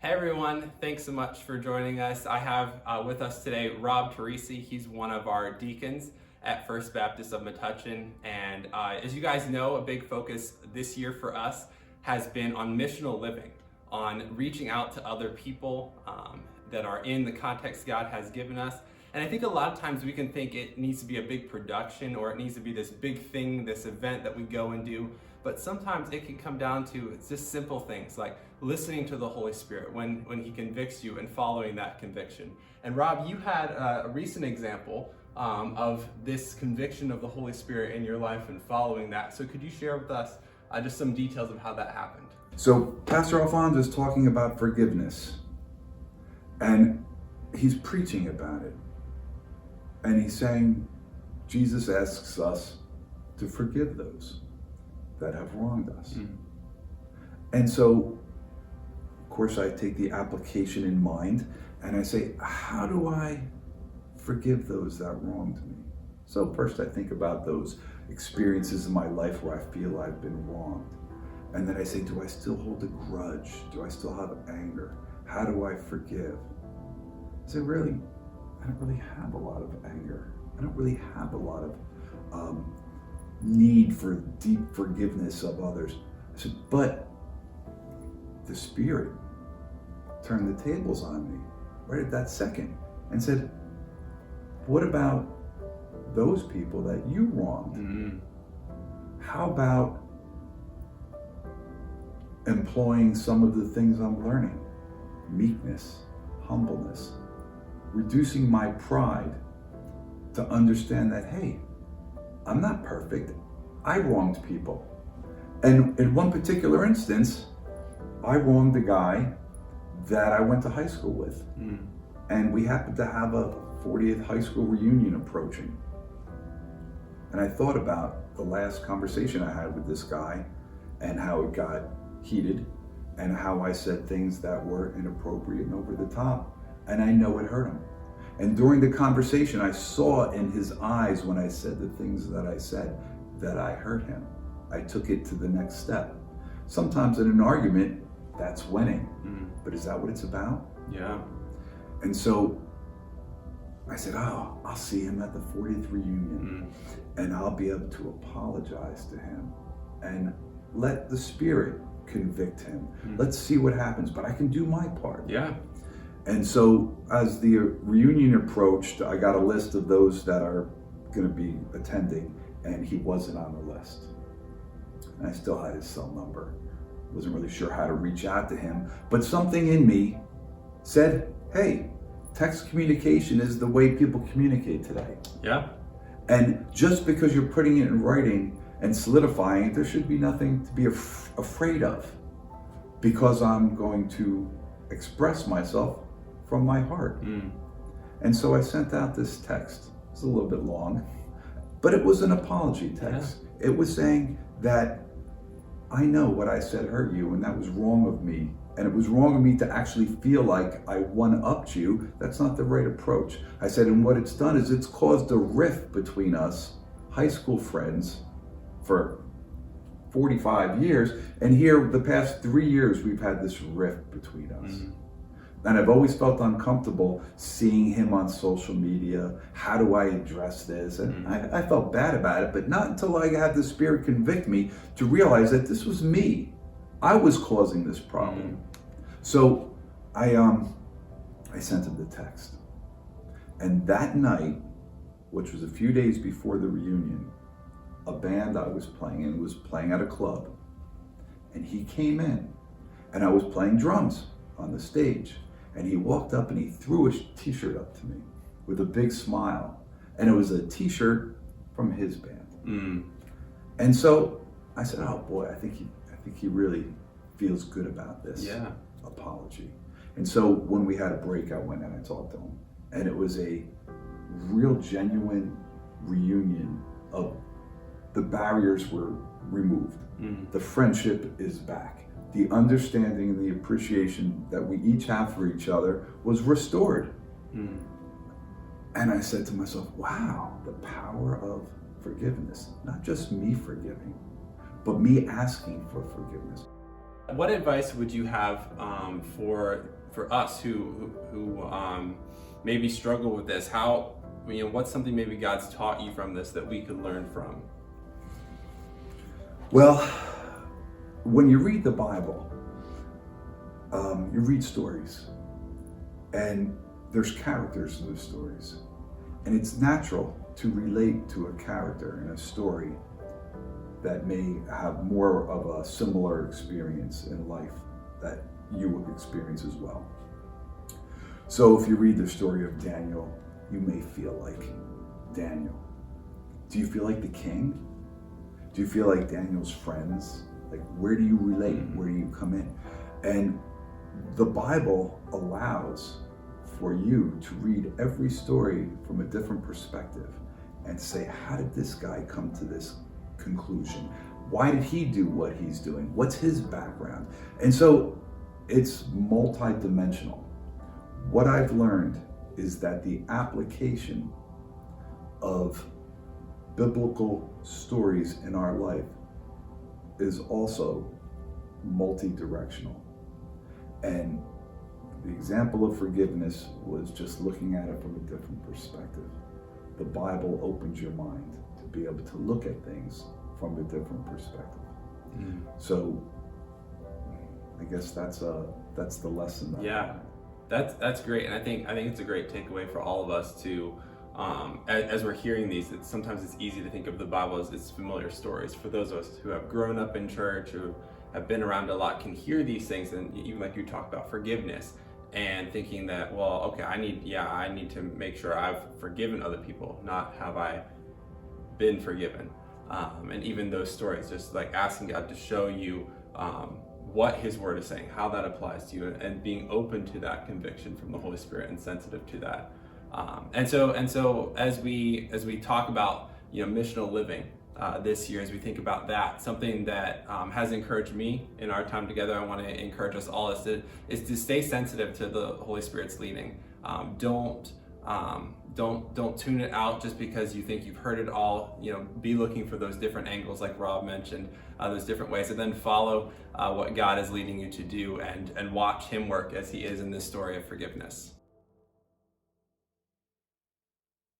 Hey everyone, thanks so much for joining us. I have with us today Rob Teresi. He's one of our deacons at First Baptist of Metuchen. And as you guys know, a big focus this year for us has been on missional living, on reaching out to other people that are in the context God has given us. And I think a lot of times we can think it needs to be a big production or it needs to be this big thing, this event that we go and do. But sometimes it can come down to it's just simple things like listening to the Holy Spirit when He convicts you and following that conviction. And Rob, you had a recent example of this conviction of the Holy Spirit in your life and following that. So could you share with us just some details of how that happened? So Pastor Alphonse is talking about forgiveness, and he's preaching about it. And he's saying, Jesus asks us to forgive those that have wronged us. And so, of course, I take the application in mind and I say, how do I forgive those that wronged me? So first I think about those experiences in my life where I feel I've been wronged. And then I say, do I still hold a grudge? Do I still have anger? How do I forgive? So really, I don't really have a lot of anger. I don't really have a lot of need for deep forgiveness of others. I said, but the Spirit turned the tables on me right at that second and said, what about those people that you wronged? How about employing some of the things I'm learning? Meekness, humbleness, reducing my pride to understand that, hey, I'm not perfect. I wronged people. And in one particular instance, I wronged the guy that I went to high school with. And we happened to have a 40th high school reunion approaching. And I thought about the last conversation I had with this guy and how it got heated and how I said things that were inappropriate and over the top. And I know it hurt him. And during the conversation, I saw in his eyes when I said the things that I said that I hurt him. I took it to the next step. Sometimes in an argument, that's winning. But is that what it's about? Yeah. And so I said, oh, I'll see him at the 40th reunion and I'll be able to apologize to him and let the Spirit convict him. Let's see what happens, but I can do my part. Yeah. And so as the reunion approached, I got a list of those that are going to be attending, and he wasn't on the list. And I still had his cell number. Wasn't really sure how to reach out to him, but something in me said, hey, text communication is the way people communicate today. Yeah. And just because you're putting it in writing and solidifying it, there should be nothing to be afraid of, because I'm going to express myself from my heart. And so I sent out this text. It's a little bit long, but it was an apology text. Yeah. It was saying that I know what I said hurt you, and that was wrong of me. And it was wrong of me to actually feel like I one-upped you. That's not the right approach. I said, and what it's done is it's caused a rift between us, high school friends, for 45 years. And here, the past 3 years, we've had this rift between us. And I've always felt uncomfortable seeing him on social media. How do I address this? And I felt bad about it, but not until I had the Spirit convict me to realize that this was me. I was causing this problem. So I sent him the text. And that night, which was a few days before the reunion, a band I was playing in was playing at a club. And he came in, and I was playing drums on the stage. And he walked up and he threw a t-shirt up to me with a big smile. And it was a t-shirt from his band. And so I said, oh boy, I think he really feels good about this apology. And so when we had a break, I went and I talked to him. And it was a real genuine reunion of the barriers were removed. The friendship is back. The understanding and the appreciation that we each have for each other was restored. And I said to myself, wow, the power of forgiveness. Not just me forgiving, but me asking for forgiveness. What advice would you have for us who maybe struggle with this? How, what's something maybe God's taught you from this that we could learn from? Well, when you read the Bible, you read stories, and there's characters in those stories, and it's natural to relate to a character in a story that may have more of a similar experience in life that you would experience as well. So if you read the story of Daniel, you may feel like Daniel. Do you feel like the king? Do you feel like Daniel's friends? Like, where do you relate? Where do you come in? And the Bible allows for you to read every story from a different perspective and say, how did this guy come to this conclusion? Why did he do what he's doing? What's his background? And so it's multi-dimensional. What I've learned is that the application of biblical stories in our life is also multi-directional. And the example of forgiveness was just looking at it from a different perspective. The Bible opens your mind to be able to look at things from a different perspective. So I guess that's the lesson. Yeah, that's great, and I think it's a great takeaway for all of us to, as we're hearing these. Sometimes it's easy to think of the Bible as it's familiar stories. For those of us who have grown up in church, who have been around a lot, can hear these things, and even like you talked about forgiveness, and thinking that, well, okay, I need to make sure I've forgiven other people, not have I been forgiven. And even those stories, just like asking God to show you what His Word is saying, how that applies to you, and being open to that conviction from the Holy Spirit and sensitive to that. And so as we talk about missional living this year, as we think about that, something that has encouraged me in our time together, I want to encourage us all is to stay sensitive to the Holy Spirit's leading. Don't tune it out just because you think you've heard it all. Be looking for those different angles, like Rob mentioned, those different ways, and then follow what God is leading you to do, and watch Him work as He is in this story of forgiveness.